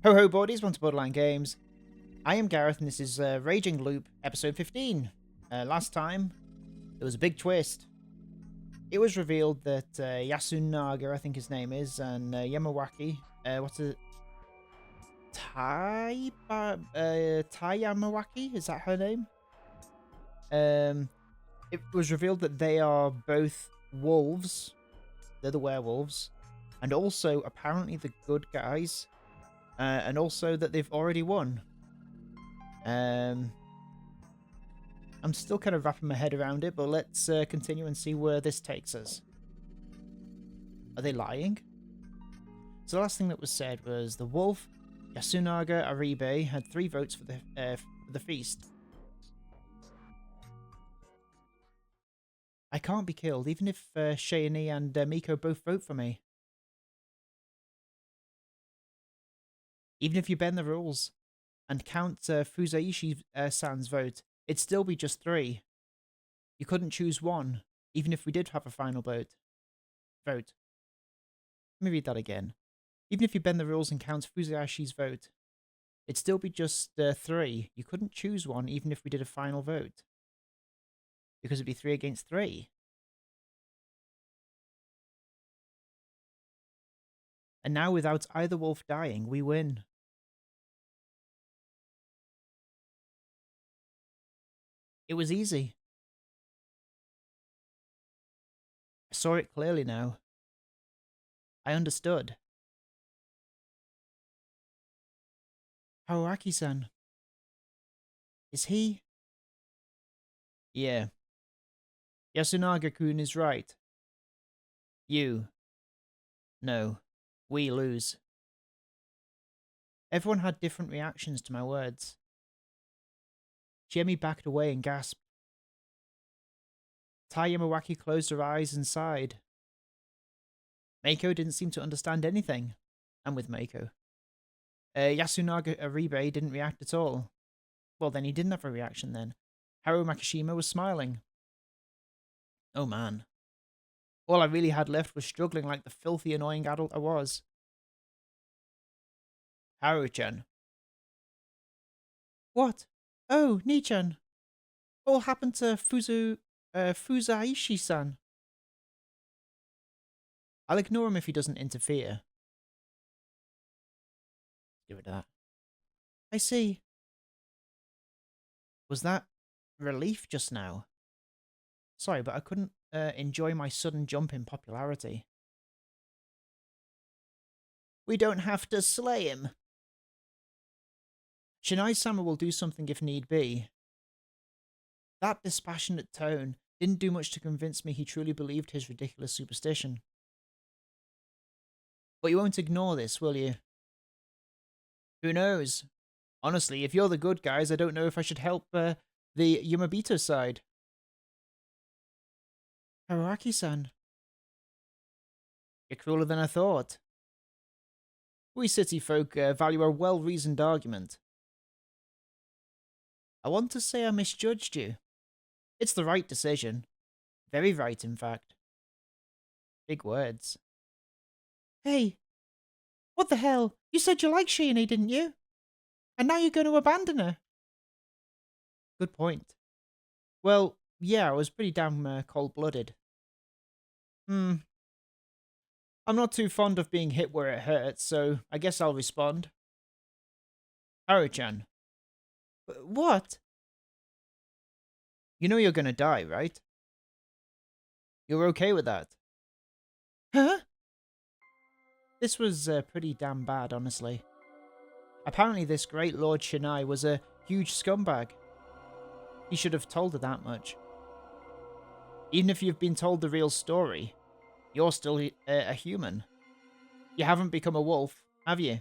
Ho ho buddies, welcome to Borderline Games. I am Gareth and this is Raging Loop episode 15. Last time, there was a big twist. It was revealed that Yasunaga, I think his name is, and Yamawaki, Yamawaki, is that her name? It was revealed that they are both wolves. They're the werewolves. And also, apparently, the good guys. And also that they've already won. I'm still kind of wrapping my head around it, but let's continue and see where this takes us. Are they lying? So the last thing that was said was the wolf, Yasunaga Aribe, had 3 votes for the feast. I can't be killed, even if Shayani and Miko both vote for me. Even if you bend the rules and count Fusaishi-san's vote, it'd still be just 3. You couldn't choose 1, even if we did have a final vote. Let me read that again. Even if you bend the rules and count Fusaishi's vote, it'd still be just 3. You couldn't choose 1, even if we did a final vote. Because it'd be 3 against 3. And now, without either wolf dying, we win. It was easy. I saw it clearly now. I understood. Haruaki-san. Is he? Yeah. Yasunaga-kun is right. No. We lose. Everyone had different reactions to my words. Jemmy backed away and gasped. Tai Yamawaki closed her eyes and sighed. Mako didn't seem to understand anything. I'm with Mako. Yasunaga Aribe didn't react at all. Well, then he didn't have a reaction then. Haru Makishima was smiling. Oh man. All I really had left was struggling like the filthy, annoying adult I was. Haru-chan. What? Oh, Ni-chan. What happened to Fusaishi-san? I'll ignore him if he doesn't interfere. Give it that. I see. Was that relief just now? Sorry, but I couldn't enjoy my sudden jump in popularity. We don't have to slay him. Shinai-sama will do something if need be. That dispassionate tone didn't do much to convince me he truly believed his ridiculous superstition. But you won't ignore this, will you? Who knows? Honestly, if you're the good guys, I don't know if I should help the Yumabito side. Haruaki-san. You're crueler than I thought. We city folk value a well-reasoned argument. I want to say I misjudged you. It's the right decision. Very right, in fact. Big words. Hey, what the hell? You said you liked Shione, didn't you? And now you're going to abandon her. Good point. Well, yeah, I was pretty damn cold-blooded. I'm not too fond of being hit where it hurts, so I guess I'll respond. Haru-chan. What? You know you're gonna die, right? You're okay with that? Huh? This was pretty damn bad, honestly. Apparently this great Lord Shinai was a huge scumbag. He should have told her that much. Even if you've been told the real story, you're still a human. You haven't become a wolf, have you?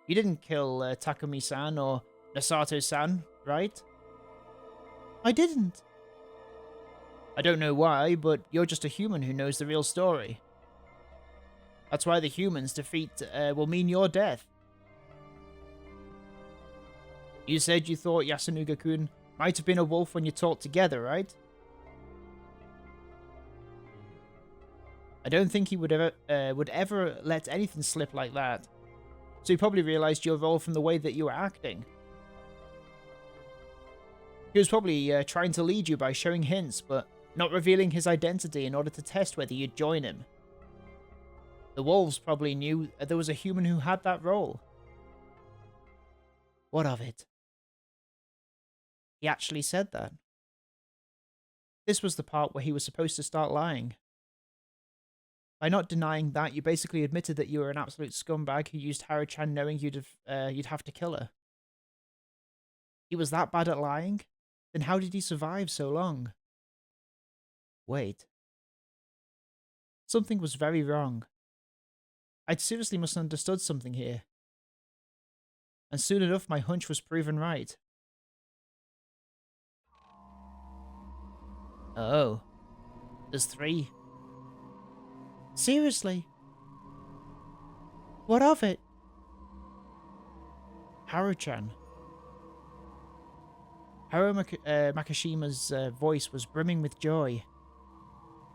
You didn't kill Takumi-san or Nasato-san, right? I didn't. I don't know why, but you're just a human who knows the real story. That's why the humans' defeat will mean your death. You said you thought Yasunaga-kun might have been a wolf when you talked together, right? I don't think he would ever let anything slip like that. So he probably realized your role from the way that you were acting. He was probably trying to lead you by showing hints, but not revealing his identity in order to test whether you'd join him. The wolves probably knew there was a human who had that role. What of it? He actually said that. This was the part where he was supposed to start lying. By not denying that, you basically admitted that you were an absolute scumbag who used Haru-chan knowing you'd have to kill her. He was that bad at lying? Then how did he survive so long? Wait. Something was very wrong. I'd seriously misunderstood something here. And soon enough, my hunch was proven right. Oh. There's 3. Seriously? What of it? Haru-chan. Haru Makishima's voice was brimming with joy.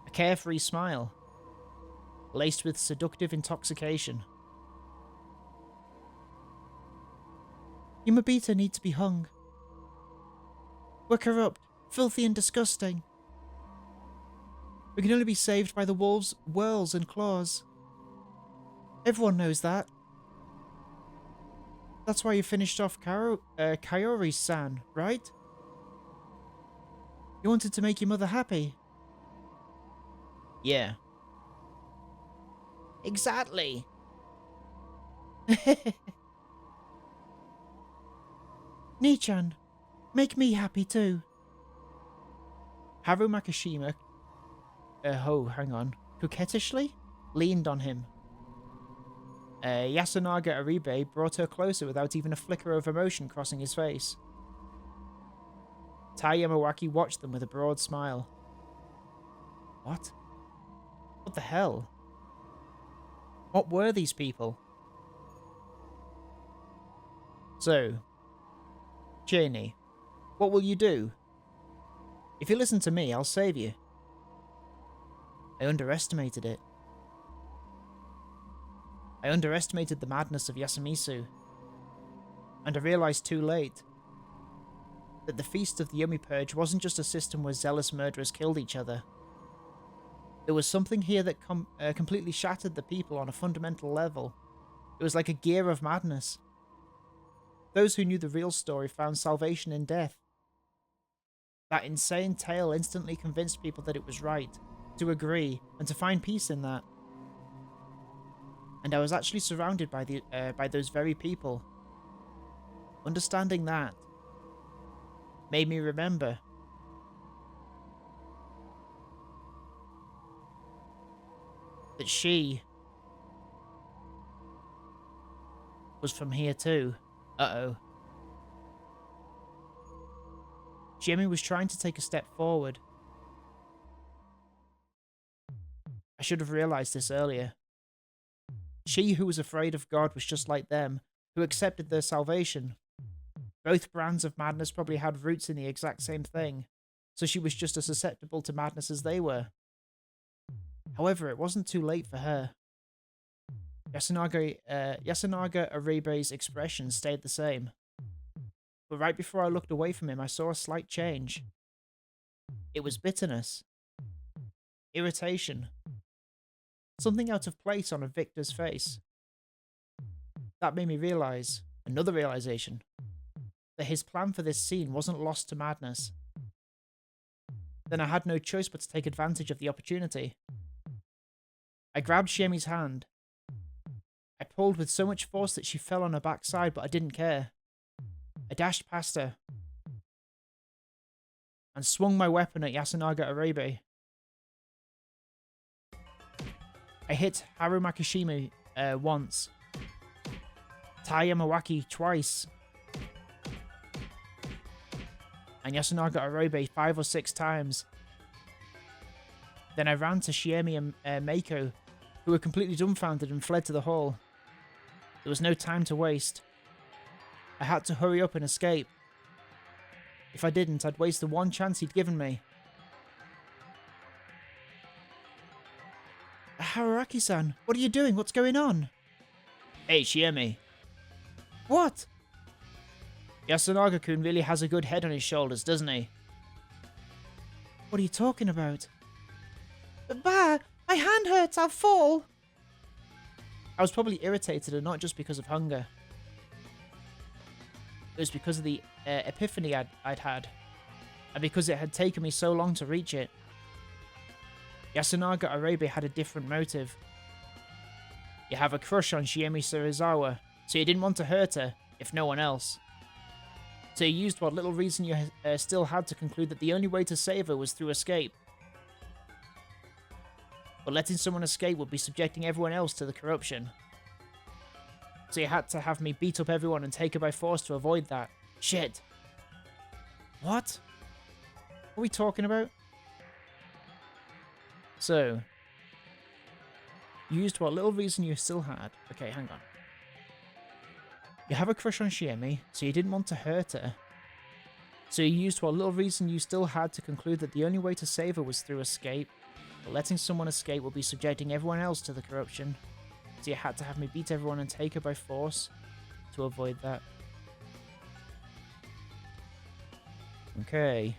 A carefree smile, laced with seductive intoxication. Yumabita needs to be hung. We're corrupt, filthy and disgusting. We can only be saved by the wolves' whirls and claws. Everyone knows that. That's why you finished off Kaori-san, right? You wanted to make your mother happy. Yeah. Exactly. Nichan, make me happy too. Haru Makishima, coquettishly leaned on him. Yasunaga Aribe brought her closer without even a flicker of emotion crossing his face. Tai Yamawaki watched them with a broad smile. What? What the hell? What were these people? So, Janie, what will you do? If you listen to me, I'll save you. I underestimated it. I underestimated the madness of Yasumisu. And I realized too late that the Feast of the Yomi Purge wasn't just a system where zealous murderers killed each other. There was something here that completely shattered the people on a fundamental level. It was like a gear of madness. Those who knew the real story found salvation in death. That insane tale instantly convinced people that it was right, to agree, and to find peace in that. And I was actually surrounded by those very people. Understanding that made me remember that she was from here too. Uh-oh. Jimmy was trying to take a step forward. I should have realized this earlier. She who was afraid of God was just like them, who accepted their salvation. Both brands of madness probably had roots in the exact same thing, so she was just as susceptible to madness as they were. However, it wasn't too late for her. Yasunaga Aribe's expression stayed the same. But right before I looked away from him, I saw a slight change. It was bitterness. Irritation. Something out of place on a victor's face. That made me realize, another realization, that his plan for this scene wasn't lost to madness. Then I had no choice but to take advantage of the opportunity. I grabbed Shiemi's hand. I pulled with so much force that she fell on her backside, but I didn't care. I dashed past her and swung my weapon at Yasunaga Aribe. I hit Haru Makishima once, Tai Yamawaki twice, and Yasunaga Aribe 5 or 6 times. Then I ran to Shiemi and Meiko, who were completely dumbfounded and fled to the hall. There was no time to waste. I had to hurry up and escape. If I didn't, I'd waste the one chance he'd given me. Haruaki-san, what are you doing? What's going on? Hey, Shiemi. What? Yasunaga-kun really has a good head on his shoulders, doesn't he? What are you talking about? Bah! My hand hurts! I'll fall! I was probably irritated, and not just because of hunger. It was because of the epiphany I'd had, and because it had taken me so long to reach it. Yasunaga Arabe had a different motive. You have a crush on Shiemi Serizawa, so you didn't want to hurt her, if no one else. So you used what little reason you still had to conclude that the only way to save her was through escape. But letting someone escape would be subjecting everyone else to the corruption. So you had to have me beat up everyone and take her by force to avoid that. Shit. What? What are we talking about? So, you used what little reason you still had. Okay, hang on. You have a crush on Shiemi, so you didn't want to hurt her. So you used what little reason you still had to conclude that the only way to save her was through escape. But letting someone escape would be subjecting everyone else to the corruption. So you had to have me beat everyone and take her by force to avoid that. Okay.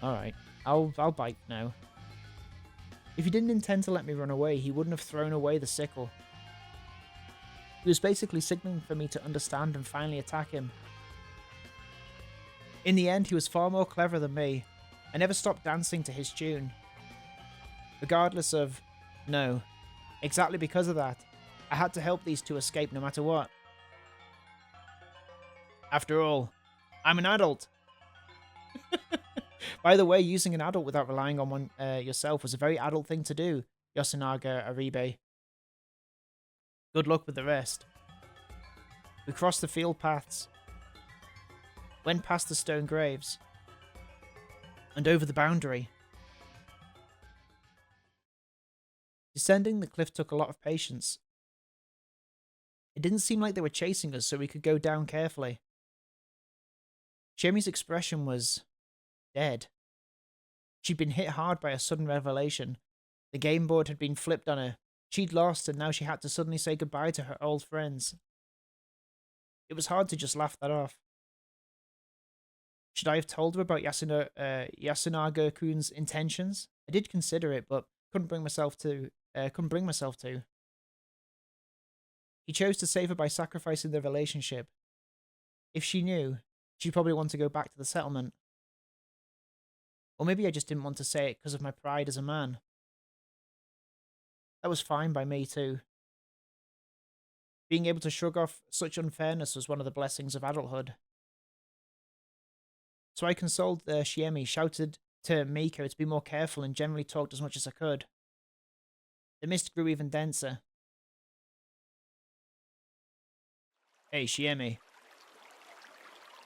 Alright. I'll bite now. If he didn't intend to let me run away, he wouldn't have thrown away the sickle. He was basically signaling for me to understand and finally attack him. In the end, he was far more clever than me. I never stopped dancing to his tune. Regardless of... No. Exactly because of that, I had to help these two escape no matter what. After all, I'm an adult. By the way, using an adult without relying on one yourself was a very adult thing to do, Yasunaga Aribe. Good luck with the rest. We crossed the field paths, went past the stone graves, and over the boundary. Descending the cliff took a lot of patience. It didn't seem like they were chasing us, so we could go down carefully. Shiemi's expression was dead. She'd been hit hard by a sudden revelation. The game board had been flipped on her. She'd lost, and now she had to suddenly say goodbye to her old friends. It was hard to just laugh that off. Should I have told her about Yasunaga-kun's intentions? I did consider it, but couldn't bring myself to. He chose to save her by sacrificing their relationship. If she knew, she'd probably want to go back to the settlement. Or maybe I just didn't want to say it because of my pride as a man. That was fine by me too. Being able to shrug off such unfairness was one of the blessings of adulthood. So I consoled Shiemi, shouted to Miko to be more careful, and generally talked as much as I could. The mist grew even denser. Hey, Shiemi.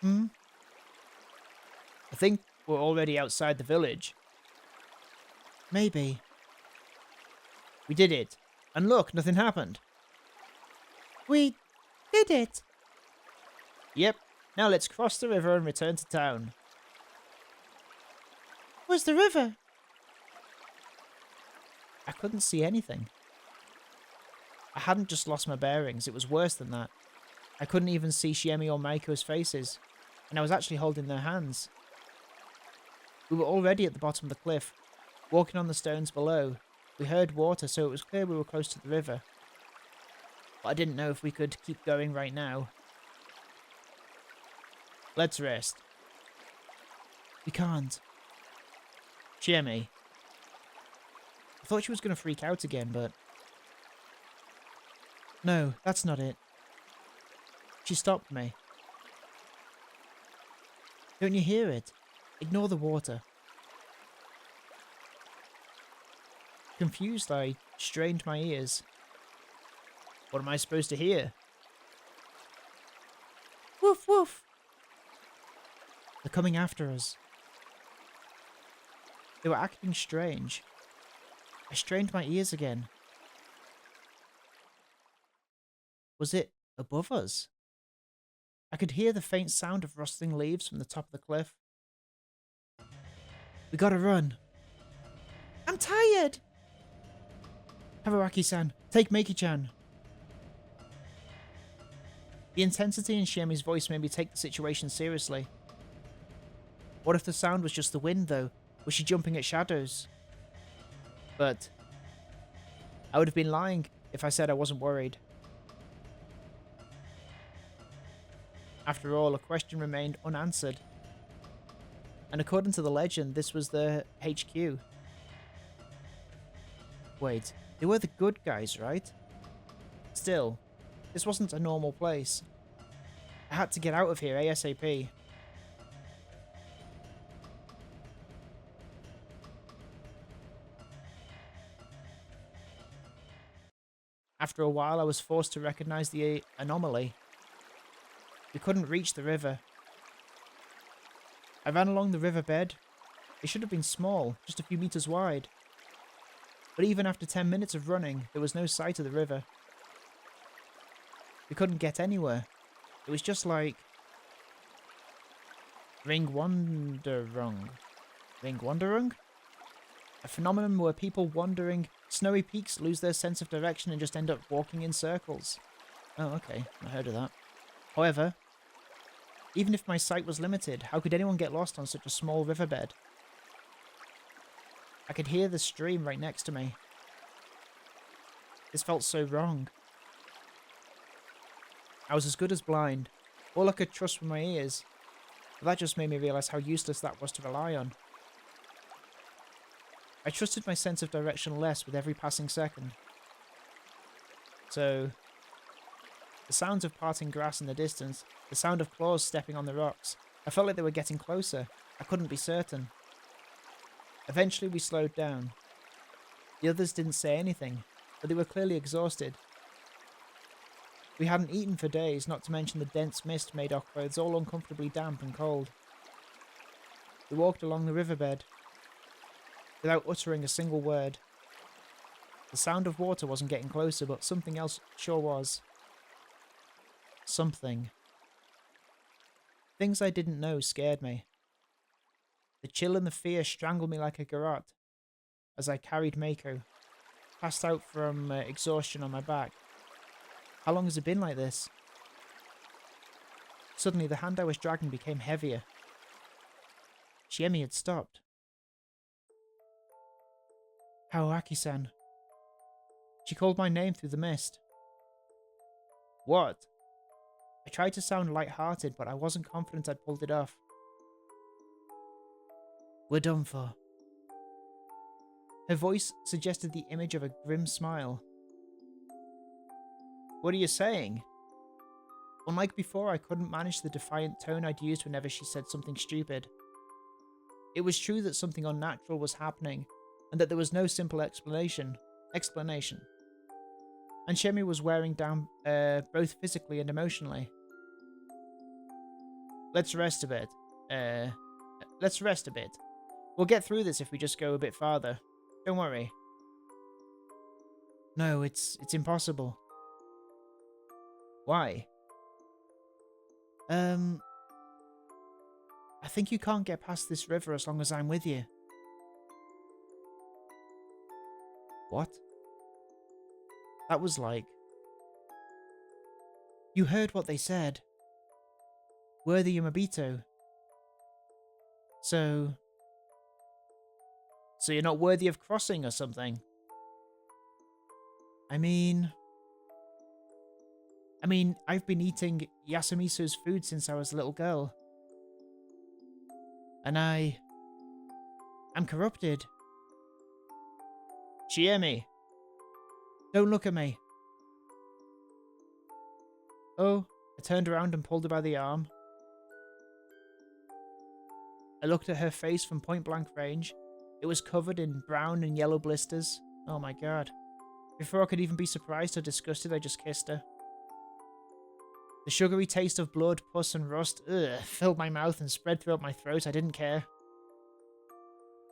I think we're already outside the village. Maybe. We did it. And look, nothing happened. We did it. Yep. Now let's cross the river and return to town. Where's the river? I couldn't see anything. I hadn't just lost my bearings, it was worse than that. I couldn't even see Shiemi or Maiko's faces, and I was actually holding their hands. We were already at the bottom of the cliff, walking on the stones below. We heard water, so it was clear we were close to the river. But I didn't know if we could keep going right now. Let's rest. We can't. Shiemi. I thought she was going to freak out again, but... No, that's not it. She stopped me. Don't you hear it? Ignore the water. Confused, I strained my ears. What am I supposed to hear? Woof woof! They're coming after us. They were acting strange. I strained my ears again. Was it above us? I could hear the faint sound of rustling leaves from the top of the cliff. We gotta run. I'm tired! Habaraki-san, take Meiki-chan. The intensity in Shiemi's voice made me take the situation seriously. What if the sound was just the wind, though? Was she jumping at shadows? But I would have been lying if I said I wasn't worried. After all, a question remained unanswered. And according to the legend, this was the HQ. Wait, they were the good guys, right? Still, this wasn't a normal place. I had to get out of here ASAP. After a while, I was forced to recognize the anomaly. We couldn't reach the river. I ran along the riverbed. It should have been small, just a few meters wide. But even after 10 minutes of running, there was no sight of the river. We couldn't get anywhere. It was just like Ringwanderung. Ringwanderung? A phenomenon where people wandering snowy peaks lose their sense of direction and just end up walking in circles. Oh, okay. I heard of that. However, even if my sight was limited, how could anyone get lost on such a small riverbed? I could hear the stream right next to me. This felt so wrong. I was as good as blind. All I could trust were my ears. But that just made me realise how useless that was to rely on. I trusted my sense of direction less with every passing second. So, the sounds of parting grass in the distance, the sound of claws stepping on the rocks, I felt like they were getting closer. I couldn't be certain. Eventually we slowed down. The others didn't say anything, but they were clearly exhausted. We hadn't eaten for days, not to mention the dense mist made our clothes all uncomfortably damp and cold. We walked along the riverbed, without uttering a single word. The sound of water wasn't getting closer, but something else sure was. Something. Things I didn't know scared me. The chill and the fear strangled me like a garrote as I carried Mako, passed out from exhaustion on my back. How long has it been like this? Suddenly, the hand I was dragging became heavier. Shiemi had stopped. Haoaki-san. She called my name through the mist. What? I tried to sound light-hearted, but I wasn't confident I'd pulled it off. We're done for. Her voice suggested the image of a grim smile. What are you saying? Unlike before, I couldn't manage the defiant tone I'd used whenever she said something stupid. It was true that something unnatural was happening, and that there was no simple explanation. And Shiemi was wearing down both physically and emotionally. Let's rest a bit. Let's rest a bit. We'll get through this if we just go a bit farther. Don't worry. No, it's impossible. Why? I think you can't get past this river as long as I'm with you. What? That was like... You heard what they said. Worthy Yamabito. So you're not worthy of crossing or something? I mean, I've been eating Yasumisu's food since I was a little girl. And I'm corrupted. Shiemi! Don't look at me. Oh, I turned around and pulled her by the arm. I looked at her face from point-blank range. It was covered in brown and yellow blisters. Oh my god. Before I could even be surprised or disgusted, I just kissed her. The sugary taste of blood, pus and rust filled my mouth and spread throughout my throat. I didn't care.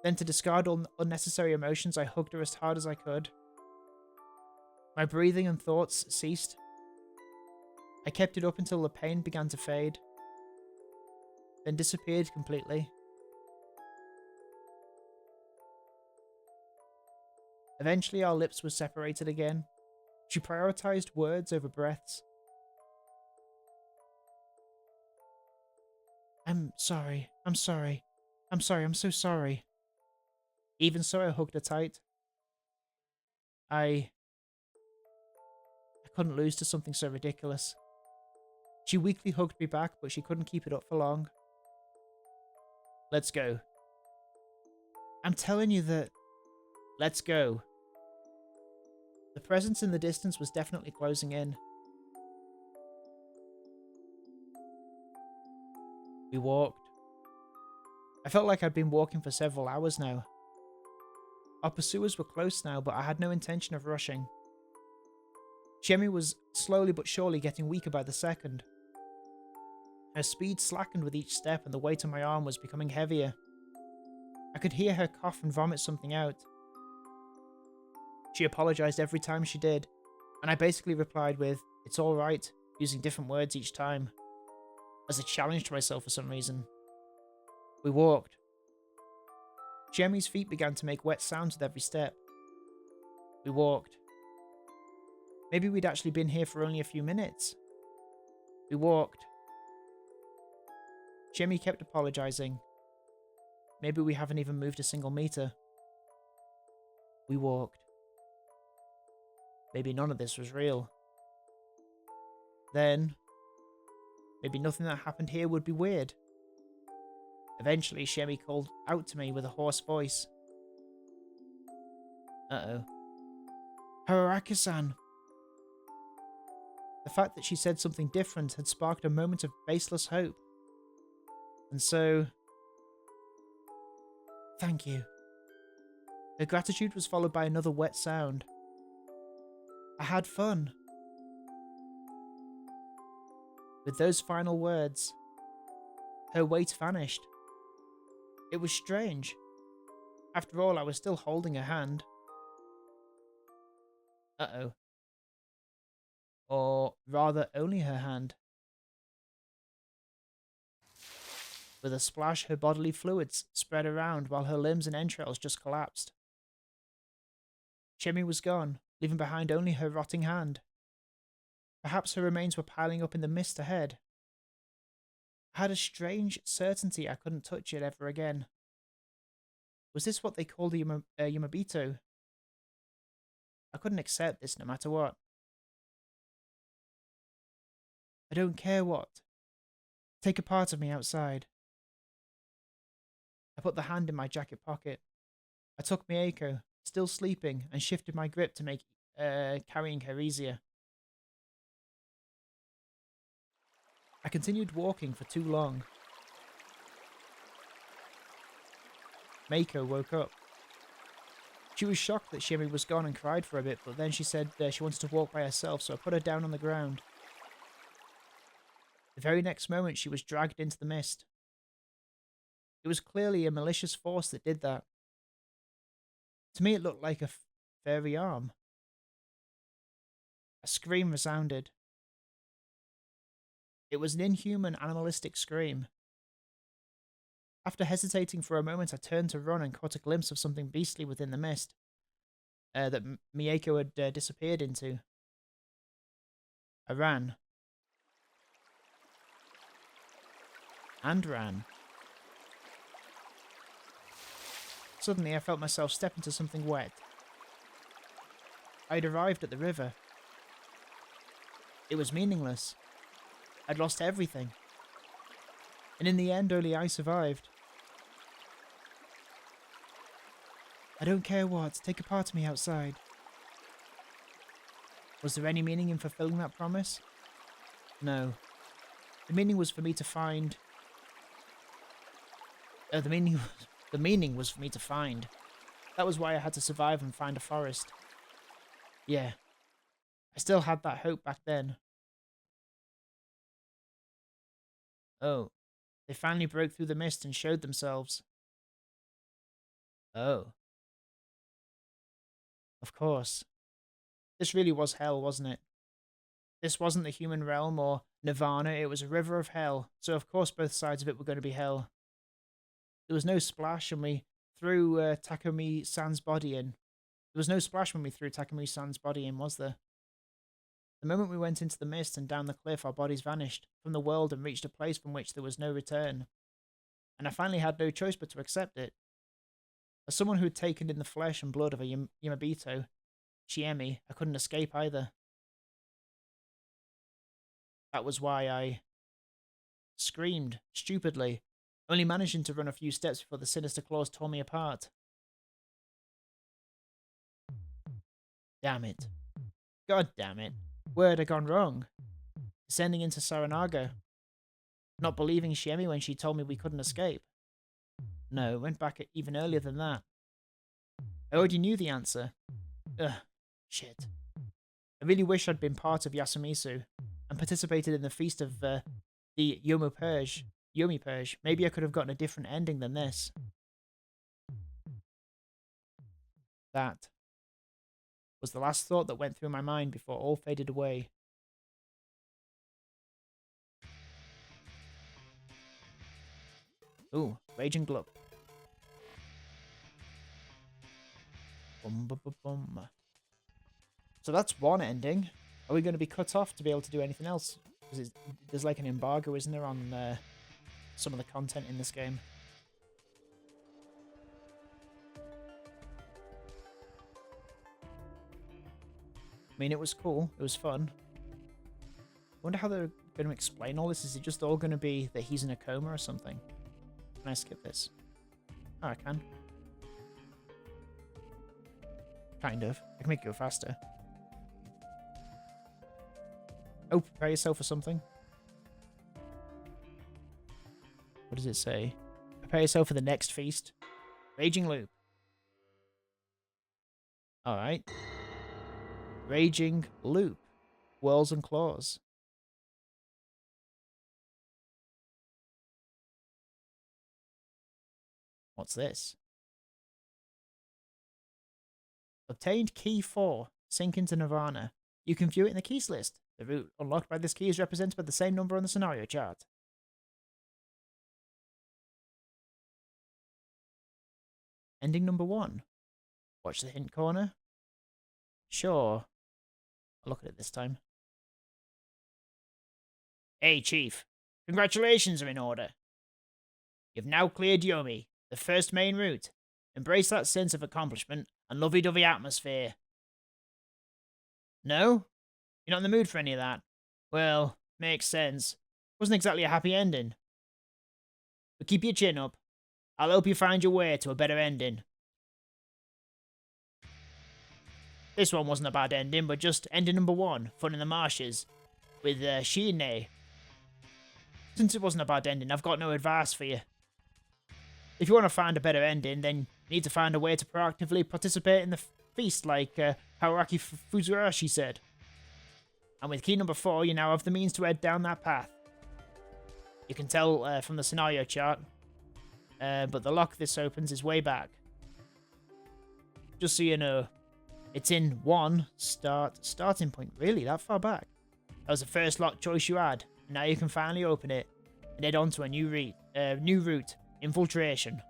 Then to discard all unnecessary emotions, I hugged her as hard as I could. My breathing and thoughts ceased. I kept it up until the pain began to fade, then disappeared completely. Eventually our lips were separated again. She prioritized words over breaths. I'm sorry. I'm sorry. I'm sorry. I'm so sorry. Even so, I hugged her tight. I couldn't lose to something so ridiculous. She weakly hugged me back, but she couldn't keep it up for long. Let's go. I'm telling you that... Let's go. The presence in the distance was definitely closing in. We walked. I felt like I'd been walking for several hours now. Our pursuers were close now, but I had no intention of rushing. Chemi was slowly but surely getting weaker by the second. Her speed slackened with each step and the weight on my arm was becoming heavier. I could hear her cough and vomit something out. She apologized every time she did, and I basically replied with, "It's alright," using different words each time, as a challenge to myself for some reason. We walked. Chemi's feet began to make wet sounds with every step. We walked. Maybe we'd actually been here for only a few minutes. We walked. Chemi kept apologizing. Maybe we haven't even moved a single meter. We walked. Maybe none of this was real. Then, maybe nothing that happened here would be weird. Eventually, Chemi called out to me with a hoarse voice. Uh-oh. Hararaka-san. The fact that she said something different had sparked a moment of baseless hope. And so... Thank you. Her gratitude was followed by another wet sound. I had fun. With those final words, her weight vanished. It was strange. After all, I was still holding her hand. Uh-oh. Or rather, only her hand. With a splash, her bodily fluids spread around while her limbs and entrails just collapsed. Chemi was gone, leaving behind only her rotting hand. Perhaps her remains were piling up in the mist ahead. I had a strange certainty I couldn't touch it ever again. Was this what they called a Yumabito? I couldn't accept this no matter what. I don't care what. Take a part of me outside. I put the hand in my jacket pocket. I took Mieko, still sleeping, and shifted my grip to make carrying her easier. I continued walking for too long. Meiko woke up. She was shocked that Shimi was gone and cried for a bit, but then she said she wanted to walk by herself, so I put her down on the ground. The very next moment, she was dragged into the mist. It was clearly a malicious force that did that. To me, it looked like a fairy arm. A scream resounded. It was an inhuman, animalistic scream. After hesitating for a moment, I turned to run and caught a glimpse of something beastly within the mist that Mieko had disappeared into. I ran. And ran. Suddenly, I felt myself step into something wet. I'd arrived at the river. It was meaningless. I'd lost everything. And in the end, only I survived. I don't care what, take a part of me outside. Was there any meaning in fulfilling that promise? No. The meaning was for me to find... the meaning was for me to find. That was why I had to survive and find a forest. Yeah. I still had that hope back then. Oh. They finally broke through the mist and showed themselves. Oh. Of course. This really was hell, wasn't it? This wasn't the human realm or Nirvana, it was a river of hell, so of course both sides of it were going to be hell. There was no splash when we threw Takumi-san's body in. There was no splash when we threw Takumi-san's body in, was there? The moment we went into the mist and down the cliff, our bodies vanished from the world and reached a place from which there was no return. And I finally had no choice but to accept it. As someone who had taken in the flesh and blood of a Yamabito, Shiemi, I couldn't escape either. That was why I screamed, stupidly, only managing to run a few steps before the sinister claws tore me apart. Damn it. God damn it. Where had I gone wrong? Descending into Saranaga. Not believing Shiemi when she told me we couldn't escape. No, it went back even earlier than that. I already knew the answer. Ugh, shit. I really wish I'd been part of Yasumisu and participated in the feast of the Yomi Purge. Maybe I could have gotten a different ending than this. That was the last thought that went through my mind before all faded away. Ooh, Raging Glup. Bum, bum, bum, bum. So that's one ending. Are we going to be cut off to be able to do anything else? Because there's like an embargo, isn't there, on some of the content in this game? I mean, it was cool. It was fun. I wonder how they're going to explain all this. Is it just all going to be that he's in a coma or something? Can I skip this? Oh, I can. Kind of. I can make it go faster. Oh, prepare yourself for something. What does it say? Prepare yourself for the next feast. Raging Loop. Alright. Raging Loop. Whirls and Claws. What's this? Obtained Key 4. Sink into Nirvana. You can view it in the keys list. The route unlocked by this key is represented by the same number on the scenario chart. Ending number 1. Watch the hint corner. Sure. I'll look at it this time. Hey, Chief. Congratulations are in order. You've now cleared Yomi, the first main route. Embrace that sense of accomplishment and lovey-dovey atmosphere. No? You're not in the mood for any of that? Well, makes sense. Wasn't exactly a happy ending. But keep your chin up. I'll help you find your way to a better ending. This one wasn't a bad ending, but just ending number 1, Fun in the Marshes, with Shiine. Since it wasn't a bad ending, I've got no advice for you. If you want to find a better ending, then you need to find a way to proactively participate in the feast, like Haruaki Fuzurashi said. And with key number 4, you now have the means to head down that path. You can tell from the scenario chart, but the lock this opens is way back. Just so you know, it's in 1 starting point. Really, that far back? That was the first lock choice you had, and now you can finally open it and head on to a new route, Infiltration.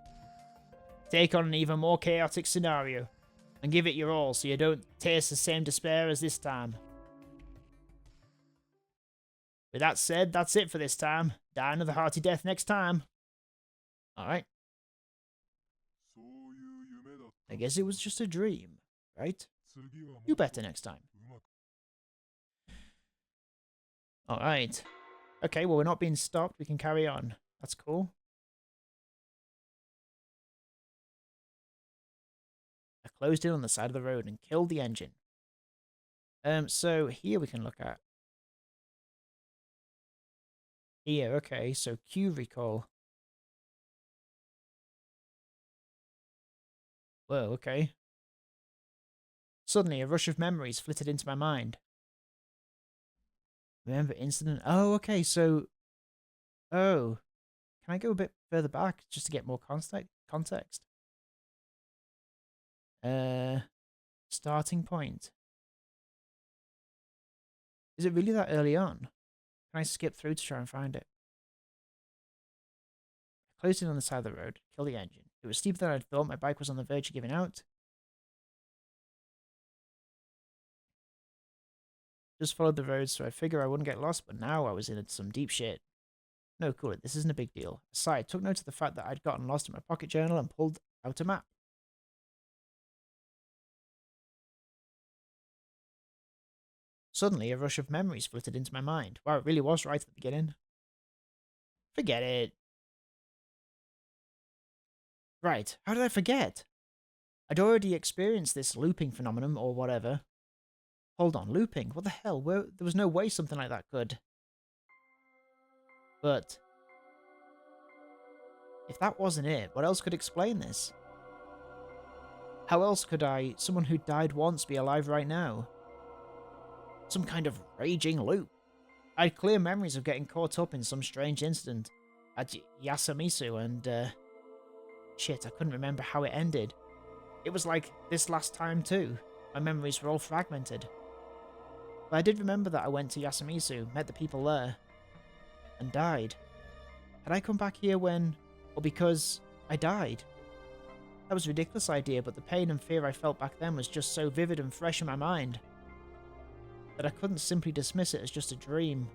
Take on an even more chaotic scenario, and give it your all so you don't taste the same despair as this time. With that said, that's it for this time. Die another hearty death next time. Alright. I guess it was just a dream, right? You better next time. Alright. Okay, well, we're not being stopped. We can carry on. That's cool. I closed in on the side of the road and killed the engine. So here we can look at. Here, okay, so Q recall. Whoa, okay. Suddenly, a rush of memories flitted into my mind. Remember incident? Oh, okay, so... Oh. Can I go a bit further back just to get more context? Starting point. Is it really that early on? Can I skip through to try and find it? I closed in on the side of the road, killed the engine. It was steeper than I'd thought. My bike was on the verge of giving out. Just followed the road, so I figured I wouldn't get lost, but now I was in some deep shit. No, cool it. This isn't a big deal. Aside, took note of the fact that I'd gotten lost in my pocket journal and pulled out a map. Suddenly, a rush of memories flitted into my mind. Wow, it really was right at the beginning. Forget it. Right, how did I forget? I'd already experienced this looping phenomenon, or whatever. Hold on, looping? What the hell? There was no way something like that could... But... if that wasn't it, what else could explain this? How else could someone who died once, be alive right now? Some kind of raging loop. I had clear memories of getting caught up in some strange incident at Yasamisu and, shit, I couldn't remember how it ended. It was like this last time too. My memories were all fragmented. But I did remember that I went to Yasamisu, met the people there, and died. Had I come back here when... or because I died? That was a ridiculous idea, but the pain and fear I felt back then was just so vivid and fresh in my mind that I couldn't simply dismiss it as just a dream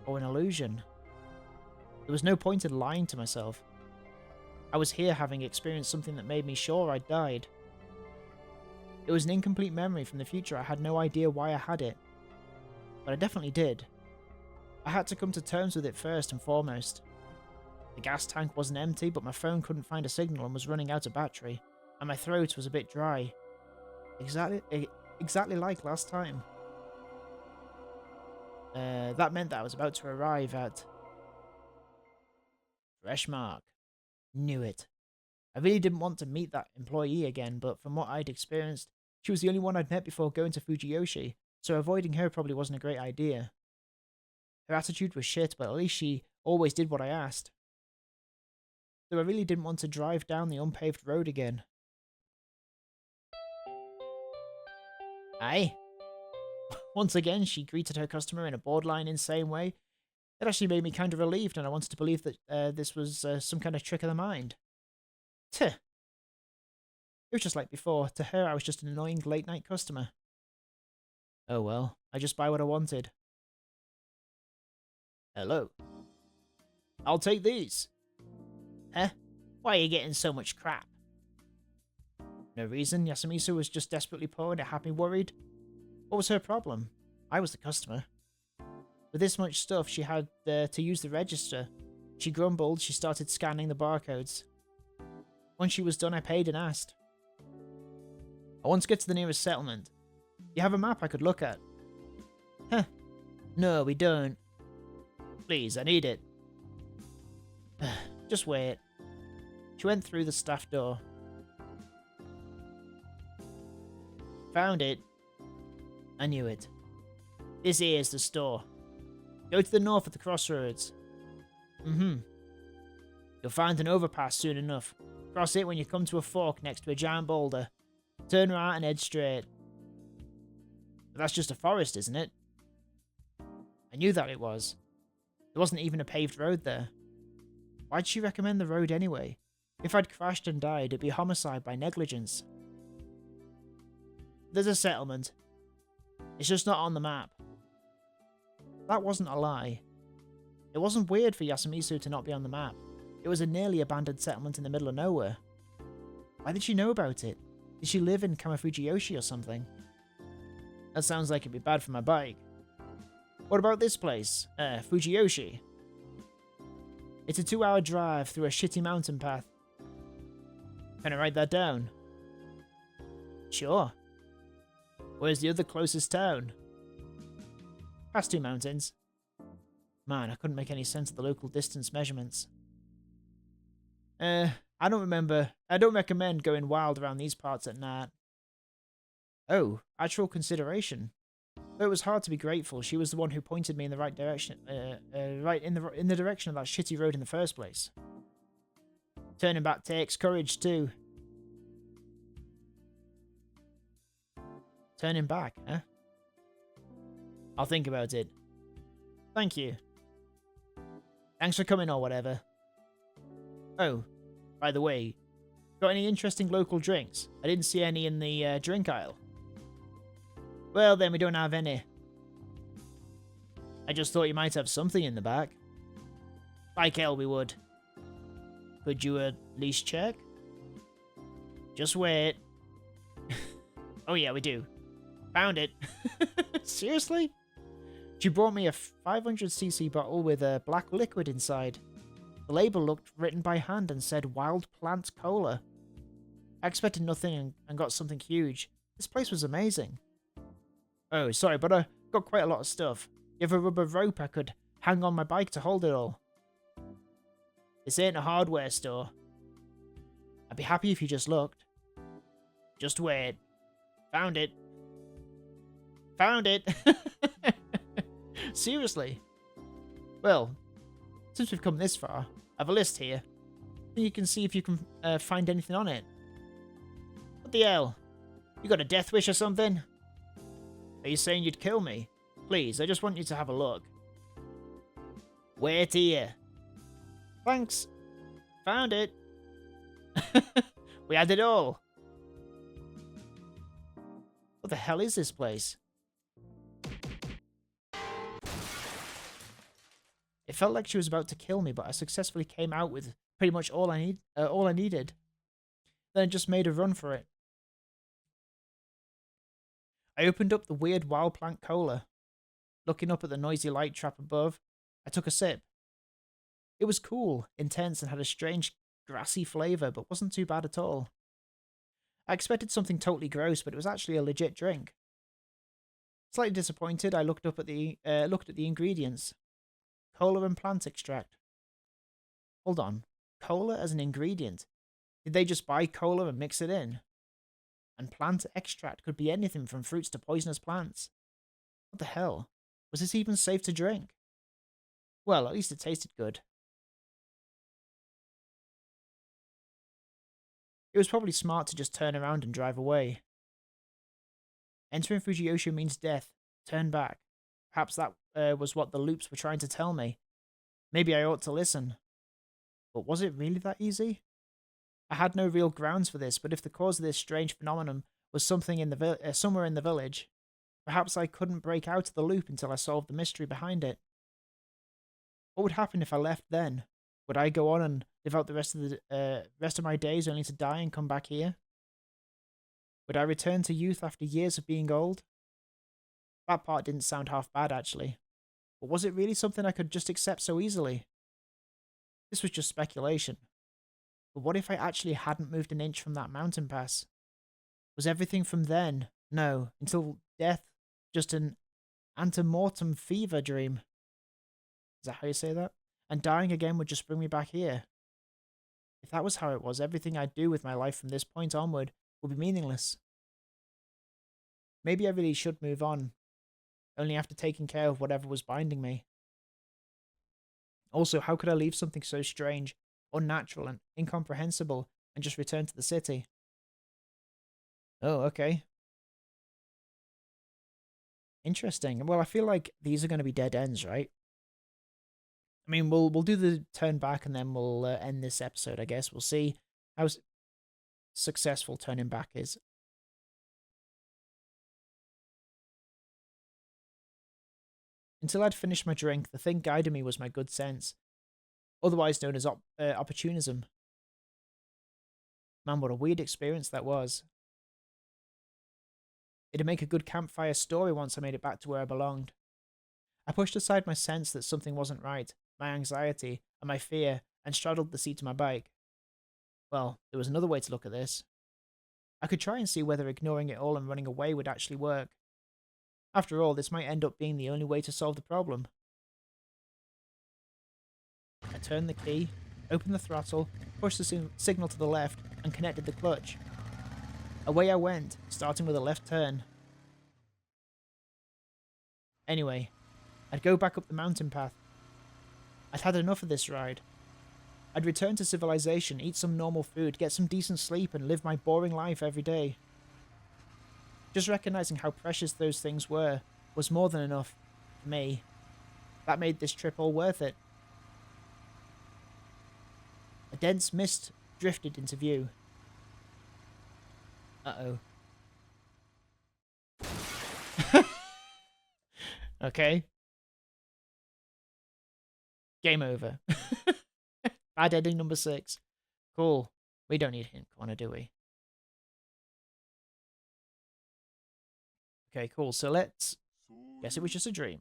or an illusion. There was no point in lying to myself. I was here having experienced something that made me sure I'd died. It was an incomplete memory from the future. I had no idea why I had it, but I definitely did. I had to come to terms with it first and foremost. The gas tank wasn't empty, but my phone couldn't find a signal and was running out of battery, and my throat was a bit dry. Exactly like last time. That meant that I was about to arrive at... Freshmark. Knew it. I really didn't want to meet that employee again, but from what I'd experienced, she was the only one I'd met before going to Fujiyoshi, so avoiding her probably wasn't a great idea. Her attitude was shit, but at least she always did what I asked. So I really didn't want to drive down the unpaved road again. Aye. Once again, she greeted her customer in a borderline insane way. It actually made me kind of relieved, and I wanted to believe that this was some kind of trick of the mind. Tuh. It was just like before. To her, I was just an annoying late-night customer. Oh well, I just buy what I wanted. Hello. I'll take these. Huh? Why are you getting so much crap? No reason. Yasamisu was just desperately poor and it had me worried. What was her problem? I was the customer. With this much stuff, she had to use the register. She grumbled. She started scanning the barcodes. Once she was done, I paid and asked. I want to get to the nearest settlement. You have a map I could look at? Huh. No, we don't. Please, I need it. Just wait. She went through the staff door. Found it. I knew it. This here is the store. Go to the north at the crossroads. You'll find an overpass soon enough. Cross it when you come to a fork next to a giant boulder. Turn right and head straight. But that's just a forest, isn't it? I knew that it was. There wasn't even a paved road there. Why'd she recommend the road anyway? If I'd crashed and died, it'd be homicide by negligence. There's a settlement. It's just not on the map. That wasn't a lie. It wasn't weird for Yasamisu to not be on the map. It was a nearly abandoned settlement in the middle of nowhere. Why did she know about it? Did she live in Kamafujiyoshi or something? That sounds like it'd be bad for my bike. What about this place? Fujiyoshi. It's a 2-hour drive through a shitty mountain path. Can I write that down? Sure. Where's the other closest town? Past 2 mountains. Man, I couldn't make any sense of the local distance measurements. I don't recommend going wild around these parts at night. Oh, actual consideration. Though it was hard to be grateful, she was the one who pointed me in the right direction, right in the direction of that shitty road in the first place. Turning back takes courage too. Turning back, huh? I'll think about it. Thank you. Thanks for coming or whatever. Oh, by the way, got any interesting local drinks? I didn't see any in the drink aisle. Well, then we don't have any. I just thought you might have something in the back. Like hell we would. Could you at least check? Just wait. Oh yeah, we do. Found it. Seriously? She brought me a 500cc bottle with a black liquid inside. The label looked written by hand and said Wild Plant Cola. I expected nothing and got something huge. This place was amazing. Oh, sorry, but I got quite a lot of stuff. You have a rubber rope I could hang on my bike to hold it all. This ain't a hardware store. I'd be happy if you just looked. Just wait. Found it. Found it! Seriously? Well, since we've come this far, I have a list here. You can see if you can find anything on it. What the hell? You got a death wish or something? Are you saying you'd kill me? Please, I just want you to have a look. Wait here. Thanks. Found it. We had it all. What the hell is this place? It felt like she was about to kill me, but I successfully came out with pretty much all I needed. Then I just made a run for it. I opened up the weird Wild Plant Cola. Looking up at the noisy light trap above, I took a sip. It was cool, intense, and had a strange grassy flavour, but wasn't too bad at all. I expected something totally gross, but it was actually a legit drink. Slightly disappointed, I looked at the ingredients. Cola and plant extract. Hold on. Cola as an ingredient? Did they just buy cola and mix it in? And plant extract could be anything from fruits to poisonous plants. What the hell? Was this even safe to drink? Well, at least it tasted good. It was probably smart to just turn around and drive away. Entering Fujiyoshi means death. Turn back. Perhaps that was what the loops were trying to tell me. Maybe I ought to listen. But was it really that easy? I had no real grounds for this, but if the cause of this strange phenomenon was something in the somewhere in the village, perhaps I couldn't break out of the loop until I solved the mystery behind it. What would happen if I left then? Would I go on and live out the rest of my days only to die and come back here? Would I return to youth after years of being old? That part didn't sound half bad, actually. But was it really something I could just accept so easily? This was just speculation. But what if I actually hadn't moved an inch from that mountain pass? Was everything from then, no, until death, just an antemortem fever dream? Is that how you say that? And dying again would just bring me back here. If that was how it was, everything I'd do with my life from this point onward would be meaningless. Maybe I really should move on, only after taking care of whatever was binding me. Also, how could I leave something so strange, unnatural, and incomprehensible and just return to the city? Oh, okay. Interesting. Well, I feel like these are going to be dead ends, right? I mean, we'll do the turn back and then we'll end this episode, I guess. We'll see how successful turning back is. Until I'd finished my drink, the thing guiding me was my good sense, otherwise known as opportunism. Man, what a weird experience that was. It'd make a good campfire story once I made it back to where I belonged. I pushed aside my sense that something wasn't right, my anxiety, and my fear, and straddled the seat of my bike. Well, there was another way to look at this. I could try and see whether ignoring it all and running away would actually work. After all, this might end up being the only way to solve the problem. I turned the key, opened the throttle, pushed the signal to the left, and connected the clutch. Away I went, starting with a left turn. Anyway, I'd go back up the mountain path. I'd had enough of this ride. I'd return to civilization, eat some normal food, get some decent sleep, and live my boring life every day. Just recognizing how precious those things were was more than enough for me. That made this trip all worth it. A dense mist drifted into view. Uh-oh. Okay. Game over. Bad ending number 6. Cool. We don't need hint corner, do we? Okay, cool. So let's guess it was just a dream.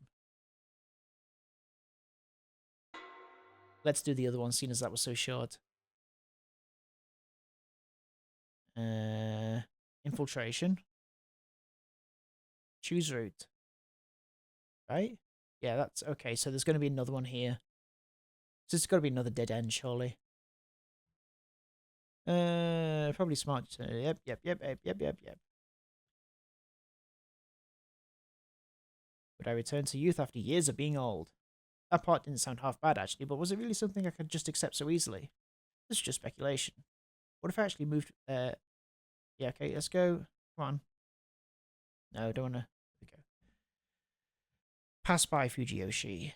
Let's do the other one, seeing as that was so short. Infiltration. Choose route. Right? Yeah, that's okay. So there's going to be another one here. So it's got to be another dead end, surely. Probably smart. Yep. Would I return to youth after years of being old? That part didn't sound half bad, actually, but was it really something I could just accept so easily? This is just speculation. What if I actually moved... yeah, okay, let's go. Come on. No, don't want to... There we go. Pass by Fujiyoshi.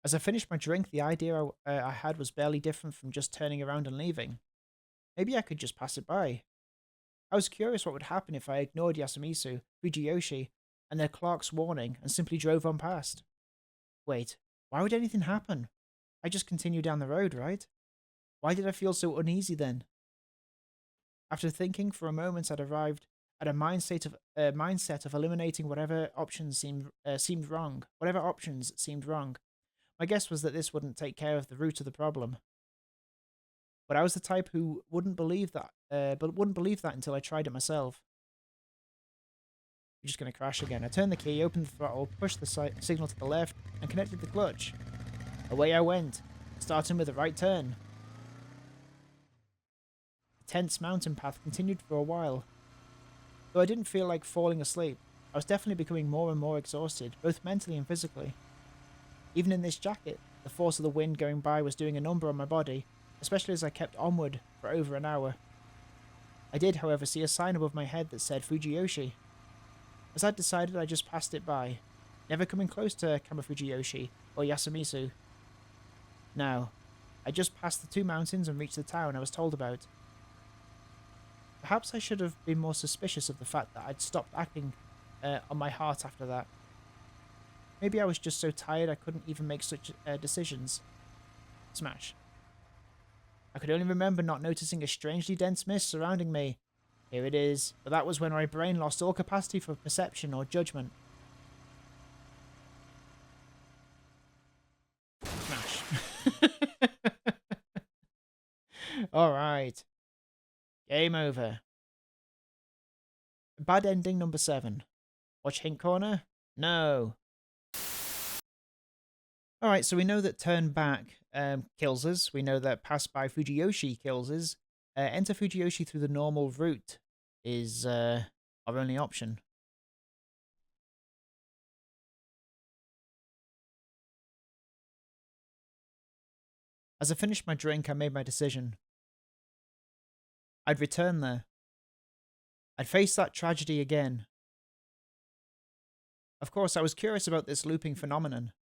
As I finished my drink, the idea I had was barely different from just turning around and leaving. Maybe I could just pass it by. I was curious what would happen if I ignored Yasumisu, Fujiyoshi, and their clerk's warning and simply drove on past. Wait, why would anything happen? I just continued down the road, right? Why did I feel so uneasy then? After thinking for a moment, I'd arrived at a mindset of eliminating whatever options seemed wrong. Whatever options seemed wrong. My guess was that this wouldn't take care of the root of the problem. But I was the type who wouldn't believe that until I tried it myself. You're just going to crash again. I turned the key, opened the throttle, pushed the signal to the left, and connected the clutch. Away I went, starting with a right turn. The tense mountain path continued for a while. Though I didn't feel like falling asleep, I was definitely becoming more and more exhausted, both mentally and physically. Even in this jacket, the force of the wind going by was doing a number on my body, especially as I kept onward for over an hour. I did, however, see a sign above my head that said Fujiyoshi. As I'd decided, I just passed it by, never coming close to Kamafujiyoshi or Yasumisu. Now, I just passed the 2 mountains and reached the town I was told about. Perhaps I should have been more suspicious of the fact that I'd stopped acting on my heart after that. Maybe I was just so tired I couldn't even make such decisions. Smash. I could only remember not noticing a strangely dense mist surrounding me. Here it is, but that was when my brain lost all capacity for perception or judgment. Smash. Alright. Game over. Bad ending number 7. Watch hint corner? No. Alright, so we know that turn back kills us. We know that pass by Fujiyoshi kills us. Enter Fujiyoshi through the normal route is our only option. As I finished my drink, I made my decision. I'd return there. I'd face that tragedy again. Of course, I was curious about this looping phenomenon.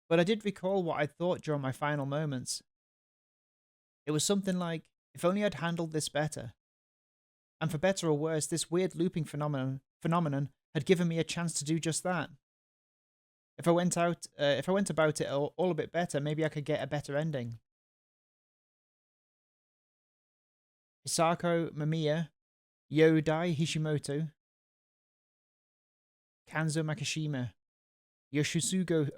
But I did recall what I thought during my final moments. It was something like, if only I'd handled this better. And for better or worse, this weird looping phenomenon had given me a chance to do just that. If I went about it all a bit better, maybe I could get a better ending. Hisako Mamiya, Yodai Hishimoto, Kanzo Makishima, Yoshisugo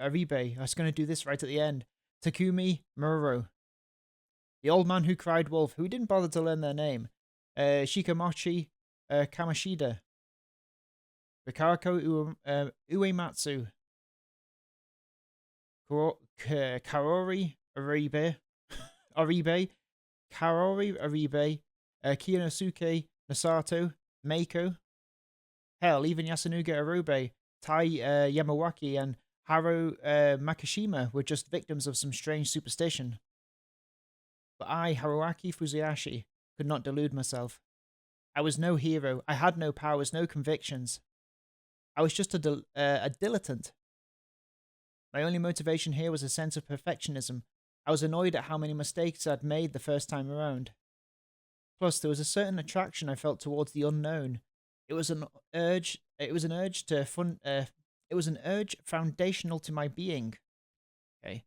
Aribe. I was going to do this right at the end. Takumi Muro. The old man who cried wolf, who didn't bother to learn their name. Shikamochi Kamashida. Rikarako Uematsu. Karori Aribe. Karori Aribe. Kiyonosuke Nosato. Meiko. Hell, even Yasunuga Arube, Tai Yamawaki, and Haru Makishima were just victims of some strange superstition. But I, Haruaki Fuzuyashi, could not delude myself. I was no hero. I had no powers, no convictions. I was just a dilettante. My only motivation here was a sense of perfectionism. I was annoyed at how many mistakes I'd made the first time around. Plus, there was a certain attraction I felt towards the unknown. It was an urge It was an urge to it was an urge foundational to my being. Okay,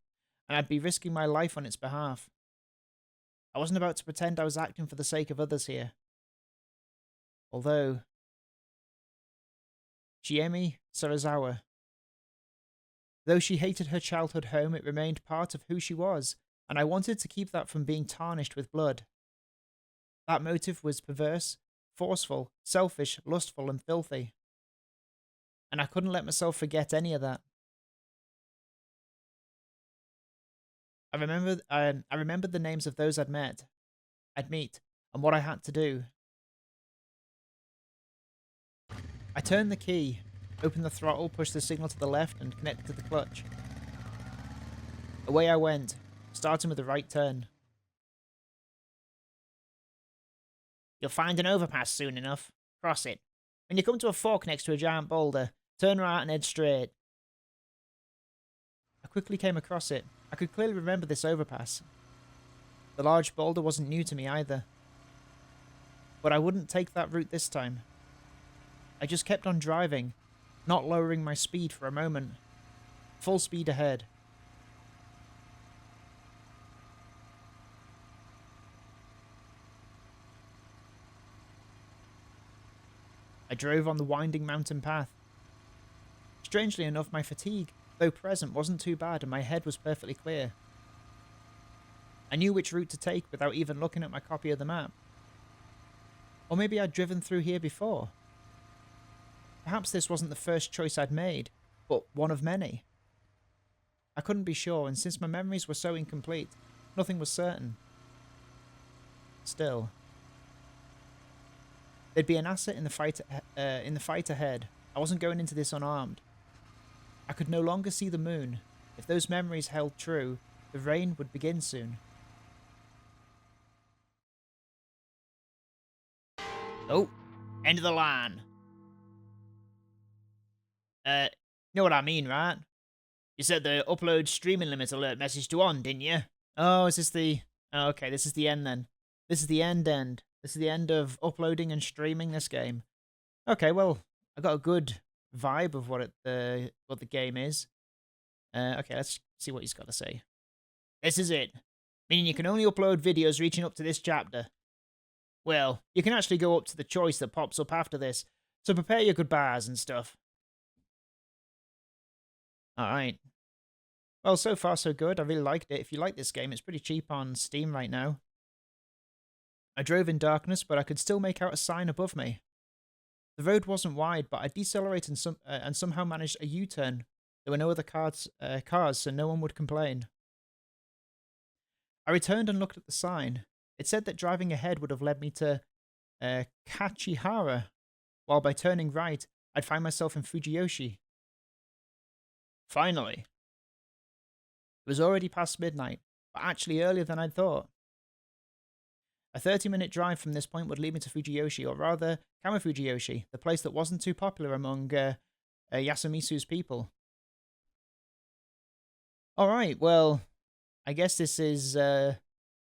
and I'd be risking my life on its behalf. I wasn't about to pretend I was acting for the sake of others here. Although, Chiemi Sarazawa. Though she hated her childhood home, it remained part of who she was, and I wanted to keep that from being tarnished with blood. That motive was perverse, forceful, selfish, lustful, and filthy. And I couldn't let myself forget any of that. I remembered the names of those I'd meet, and what I had to do. I turned the key, opened the throttle, pushed the signal to the left, and connected to the clutch. Away I went, starting with the right turn. You'll find an overpass soon enough. Cross it. When you come to a fork next to a giant boulder, turn right and head straight. I quickly came across it. I could clearly remember this overpass. The large boulder wasn't new to me either. But I wouldn't take that route this time. I just kept on driving, not lowering my speed for a moment. Full speed ahead. I drove on the winding mountain path. Strangely enough, my fatigue, though present, wasn't too bad and my head was perfectly clear. I knew which route to take without even looking at my copy of the map. Or maybe I'd driven through here before. Perhaps this wasn't the first choice I'd made, but one of many. I couldn't be sure, and since my memories were so incomplete, nothing was certain. Still, there'd be an asset in the fight ahead. I wasn't going into this unarmed. I could no longer see the moon. If those memories held true, the rain would begin soon. Oh, end of the line. You know what I mean, right? You said the upload streaming limit alert message to on, didn't you? Oh, is this the... Oh, okay, this is the end then. This is the end. This is the end of uploading and streaming this game. Okay, well, I got a good vibe of what the game is. Okay, let's see what he's got to say. This is it. Meaning you can only upload videos reaching up to this chapter. Well, you can actually go up to the choice that pops up after this, so prepare your goodbyes and stuff. Alright. Well, so far so good. I really liked it. If you like this game, it's pretty cheap on Steam right now. I drove in darkness, but I could still make out a sign above me. The road wasn't wide, but I decelerated and somehow managed a U-turn. There were no other cars, so no one would complain. I returned and looked at the sign. It said that driving ahead would have led me to Kachihara, while by turning right, I'd find myself in Fujiyoshi. Finally. It was already past midnight, but actually earlier than I'd thought. A 30-minute drive from this point would lead me to Fujiyoshi, or rather, Kamafujiyoshi, the place that wasn't too popular among Yasumisu's people. Alright, well, I guess this is the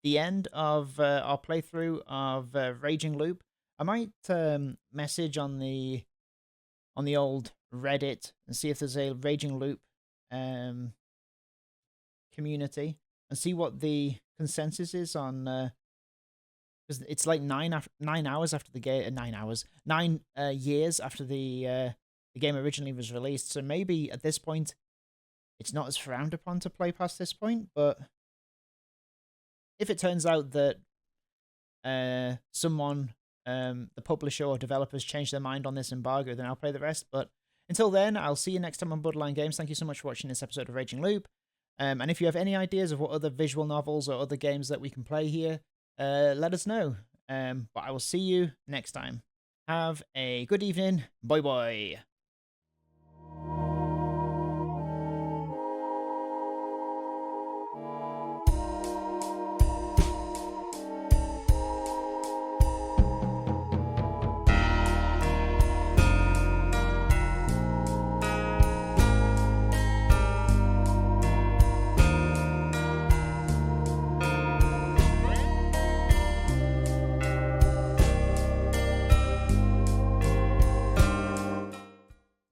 end of our playthrough of Raging Loop. I might message on the old Reddit and see if there's a Raging Loop community and see what the consensus is on because it's like 9 hours after the game. 9 years after the game originally was released, so maybe at this point it's not as frowned upon to play past this point. But if it turns out that someone, the publisher or developers, changed their mind on this embargo, then I'll play the rest. But until then, I'll see you next time on Borderline Games. Thank you so much for watching this episode of Raging Loop. And if you have any ideas of what other visual novels or other games that we can play here, let us know. But I will see you next time. Have a good evening. Bye bye.